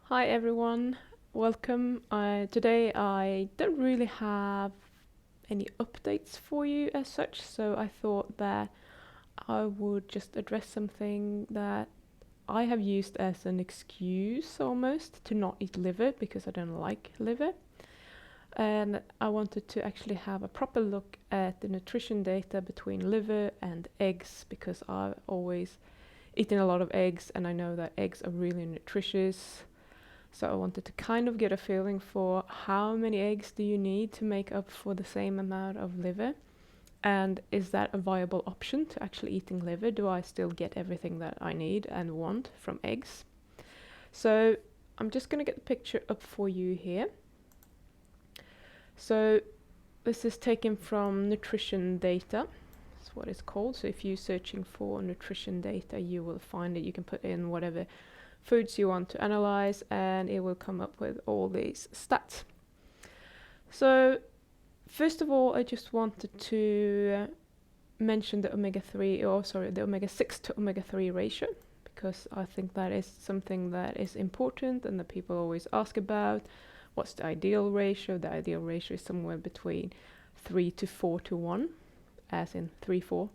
Hi everyone, welcome. Today I don't really have any updates for you as such, so I thought that I would just address something that I have used as an excuse almost to not eat liver because I don't like liver. And I wanted to actually have a proper look at the nutrition data between liver and eggs because I've always eaten a lot of eggs and I know that eggs are really nutritious. So I wanted to kind of get a feeling for how many eggs do you need to make up for the same amount of liver? And is that a viable option to actually eating liver? Do I still get everything that I need and want from eggs? So I'm just going to get the picture up for you here. So this is taken from nutrition data. That's what it's called. So if you're searching for nutrition data, you will find it. You can put in whatever foods you want to analyze and it will come up with all these stats. So first of all, I just wanted to mention the the omega-6 to omega-3 ratio because I think that is something that is important and that people always ask about. What's the ideal ratio? The ideal ratio is somewhere between 3 to 4 to 1, as in 3/4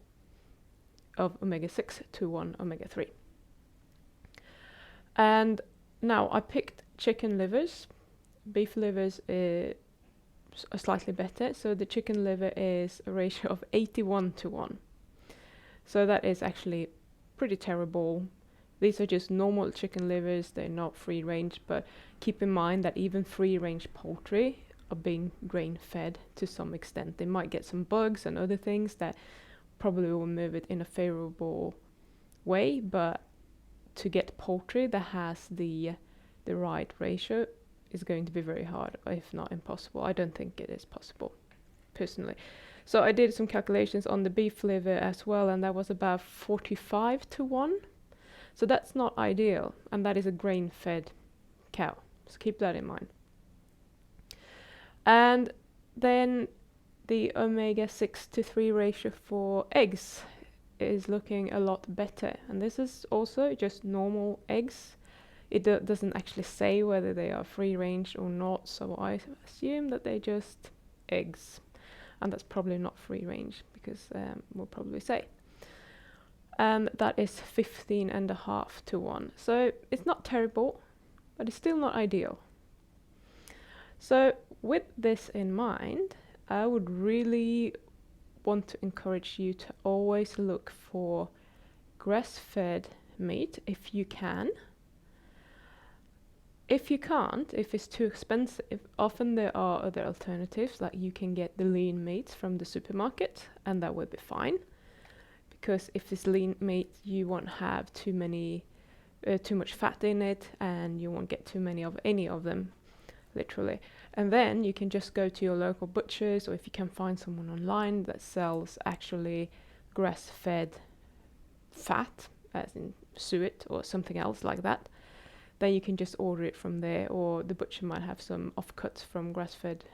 of omega-6 to 1 omega-3. And now I picked chicken livers. Beef livers are slightly better. So the chicken liver is a ratio of 81 to 1. So that is actually pretty terrible. These are just normal chicken livers. They're not free range, but keep in mind that even free range poultry are being grain fed to some extent. They might get some bugs and other things that probably will move it in a favorable way, but to get poultry that has the right ratio is going to be very hard, if not impossible. I don't think it is possible, personally. So I did some calculations on the beef liver as well, and that was about 45 to 1. So that's not ideal, and that is a grain-fed cow. So keep that in mind. And then the omega-6 to 3 ratio for eggs is looking a lot better, and this is also just normal eggs. It doesn't actually say whether they are free range or not, so I assume that they're just eggs, and that's probably not free range because we'll probably say. And that is 15.5 to 1. So it's not terrible, but it's still not ideal. So with this in mind, I would really want to encourage you to always look for grass-fed meat if you can. If you can't, if it's too expensive, often there are other alternatives, like you can get the lean meats from the supermarket, and that will be fine. Because if it's lean meat, you won't have too much fat in it, and you won't get too many of any of them, literally. And then you can just go to your local butchers, or if you can find someone online that sells actually grass-fed fat, as in suet or something else like that, then you can just order it from there, or the butcher might have some offcuts from grass-fed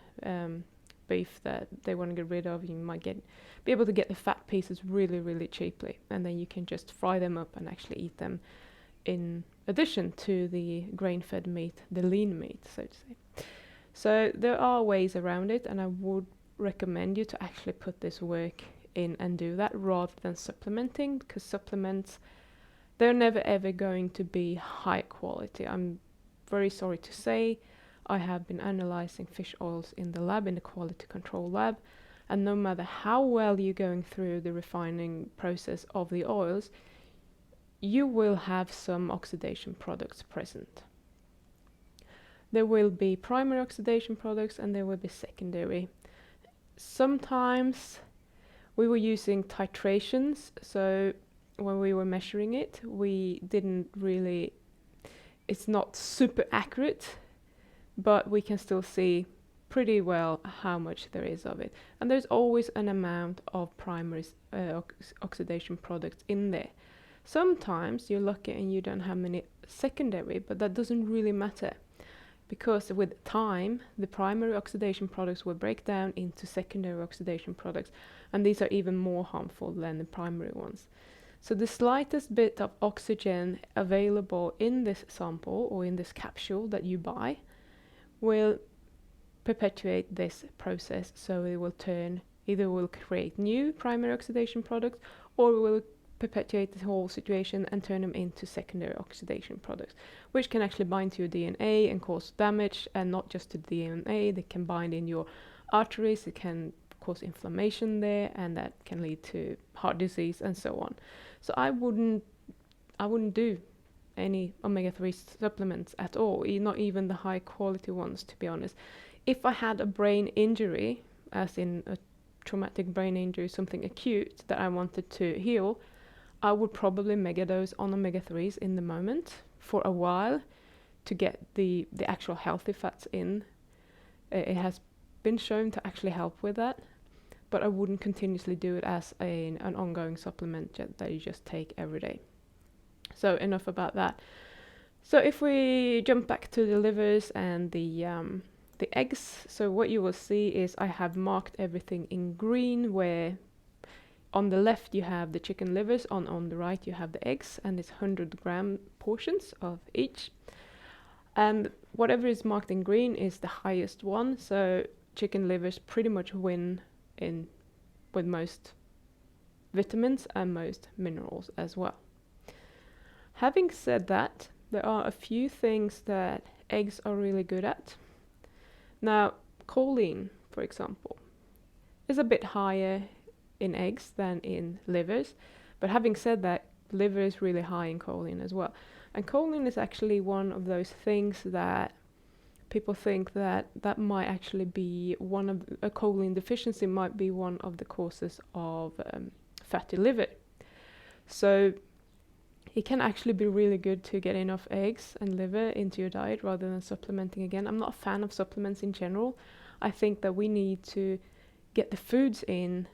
beef that they want to get rid of. You might be able to get the fat pieces really, really cheaply, and then you can just fry them up and actually eat them in addition to the grain-fed meat, the lean meat, so to say. So there are ways around it, and I would recommend you to actually put this work in and do that rather than supplementing, because supplements, they're never ever going to be high quality. I'm very sorry to say, I have been analyzing fish oils in the lab, in the quality control lab, and no matter how well you're going through the refining process of the oils, you will have some oxidation products present. There will be primary oxidation products and there will be secondary. Sometimes we were using titrations, so when we were measuring it, it's not super accurate, but we can still see pretty well how much there is of it. And there's always an amount of primary oxidation products in there. Sometimes you're lucky and you don't have many secondary, but that doesn't really matter, because with time the primary oxidation products will break down into secondary oxidation products, and these are even more harmful than the primary ones. So the slightest bit of oxygen available in this sample or in this capsule that you buy will perpetuate this process. So it will either will create new primary oxidation products, or it will perpetuate the whole situation and turn them into secondary oxidation products, which can actually bind to your DNA and cause damage, and not just to the DNA. They can bind in your arteries, it can cause inflammation there, and that can lead to heart disease and so on. So I wouldn't do any omega-3 supplements at all, not even the high quality ones, to be honest. If I had a brain injury, as in a traumatic brain injury, something acute that I wanted to heal, I would probably megadose on omega-3s in the moment for a while to get the actual healthy fats in. It has been shown to actually help with that, but I wouldn't continuously do it as an ongoing supplement that you just take every day. So enough about that. So if we jump back to the livers and the eggs, so what you will see is I have marked everything in green, where on the left you have the chicken livers, on the right you have the eggs, and it's 100-gram portions of each. And whatever is marked in green is the highest one, so chicken livers pretty much win with most vitamins and most minerals as well. Having said that, there are a few things that eggs are really good at. Now, choline, for example, is a bit higher in eggs than in livers, but having said that, liver is really high in choline as well. And choline is actually one of those things that people think that might actually be a choline deficiency might be one of the causes of fatty liver. So it can actually be really good to get enough eggs and liver into your diet rather than supplementing again. I'm not a fan of supplements in general. I think that we need to get the foods in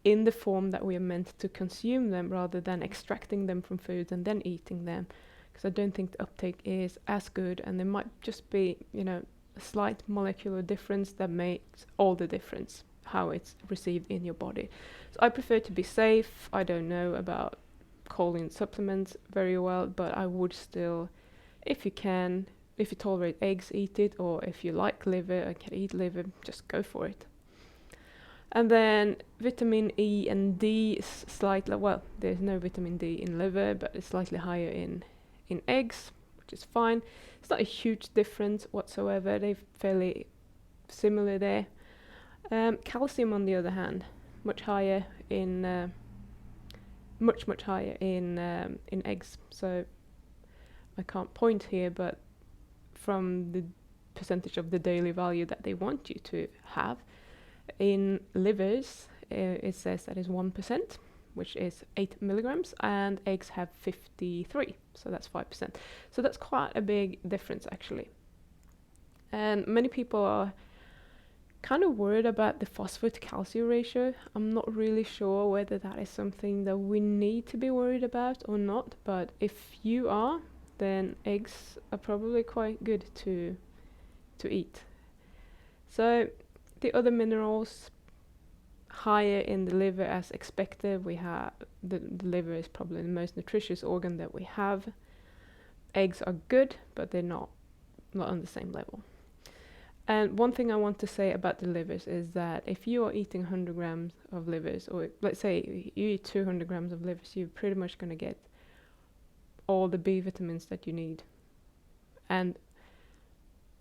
the form that we are meant to consume them, rather than extracting them from foods and then eating them, because I don't think the uptake is as good, and there might just be, a slight molecular difference that makes all the difference how it's received in your body. So I prefer to be safe. I don't know about choline supplements very well, but I would still, if you tolerate eggs, eat it, or if you like liver and can eat liver, just go for it. And then vitamin E and D is slightly, well, there's no vitamin D in liver, but it's slightly higher in eggs, which is fine. It's not a huge difference whatsoever. They're fairly similar there. Calcium, on the other hand, much higher in much higher in eggs. So I can't point here, but from the percentage of the daily value that they want you to have, in livers it says that is 1%, which is 8 milligrams, and eggs have 53, so that's 5%. So that's quite a big difference actually. And many people are kind of worried about the phosphate to calcium ratio. I'm not really sure whether that is something that we need to be worried about or not, but if you are, then eggs are probably quite good to eat. So the other minerals higher in the liver as expected. We have the liver is probably the most nutritious organ that we have. Eggs are good, but they're not on the same level. And one thing I want to say about the livers is that if you are eating 100 grams of livers, or let's say you eat 200 grams of livers, you're pretty much going to get all the B vitamins that you need. And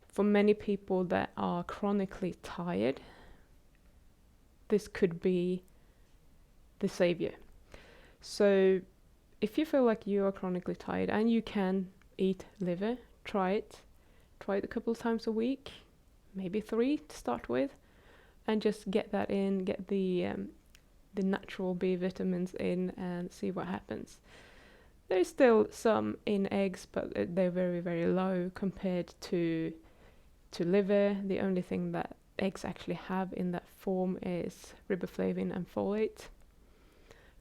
for many people that are chronically tired, this could be the savior. So if you feel like you are chronically tired and you can eat liver, try it. Try it a couple of times a week, maybe 3 to start with, and just get that in, get the natural B vitamins in, and see what happens. There's still some in eggs, but they're very, very low compared to liver. The only thing that eggs actually have in that form is riboflavin and folate.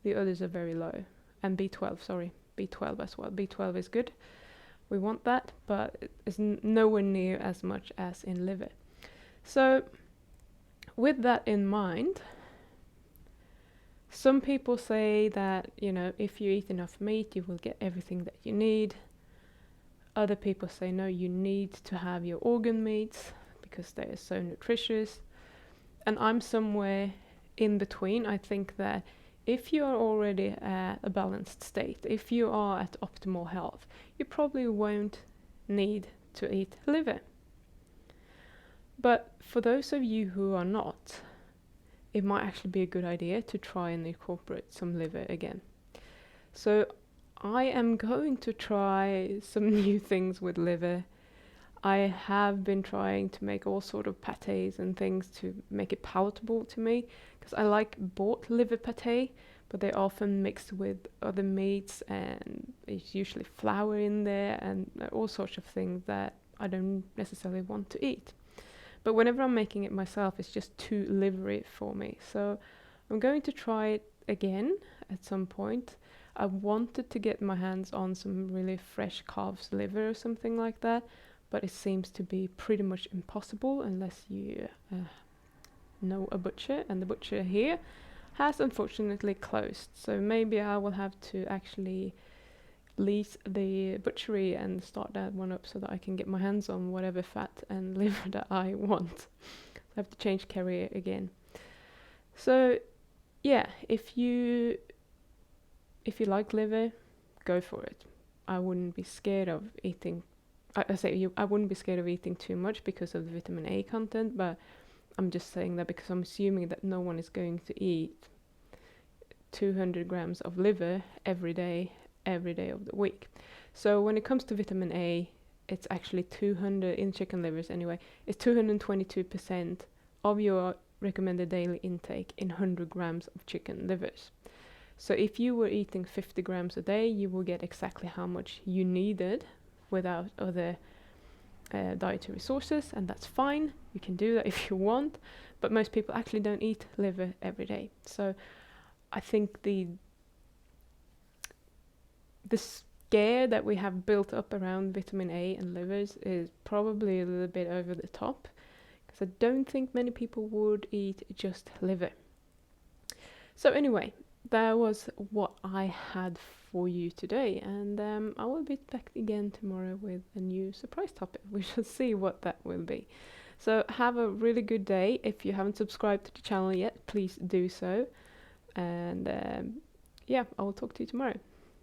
The others are very low. And B12 as well. B12 is good. We want that, but it's nowhere near as much as in liver. So with that in mind, Some people say that, if you eat enough meat, you will get everything that you need. Other people say, no, you need to have your organ meats because they are so nutritious. And I'm somewhere in between. I think that if you are already at a balanced state, if you are at optimal health, you probably won't need to eat liver. But for those of you who are not, it might actually be a good idea to try and incorporate some liver again. So I am going to try some new things with liver. I have been trying to make all sort of patés and things to make it palatable to me, because I like bought liver paté, but they're often mixed with other meats and there's usually flour in there and all sorts of things that I don't necessarily want to eat. But whenever I'm making it myself, it's just too livery for me. So I'm going to try it again at some point. I wanted to get my hands on some really fresh calf's liver or something like that, but it seems to be pretty much impossible unless you know a butcher, and the butcher here has unfortunately closed. So maybe I will have to actually lease the butchery and start that one up so that I can get my hands on whatever fat and liver that I want. I have to change carrier again. So yeah, if you like liver, go for it. I wouldn't be scared of eating. I wouldn't be scared of eating too much because of the vitamin A content, but I'm just saying that because I'm assuming that no one is going to eat 200 grams of liver every day of the week. So when it comes to vitamin A, it's actually 200 in chicken livers anyway. It's 222% of your recommended daily intake in 100 grams of chicken livers. So if you were eating 50 grams a day, you will get exactly how much you needed without other dietary sources, and that's fine. You can do that if you want, but most people actually don't eat liver every day. So I think the scare that we have built up around vitamin A and livers is probably a little bit over the top, because I don't think many people would eat just liver. So anyway, that was what I had for you today, and I will be back again tomorrow with a new surprise topic. We shall see what that will be. So have a really good day. If you haven't subscribed to the channel yet, please do so. And yeah, I will talk to you tomorrow.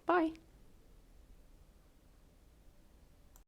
Bye.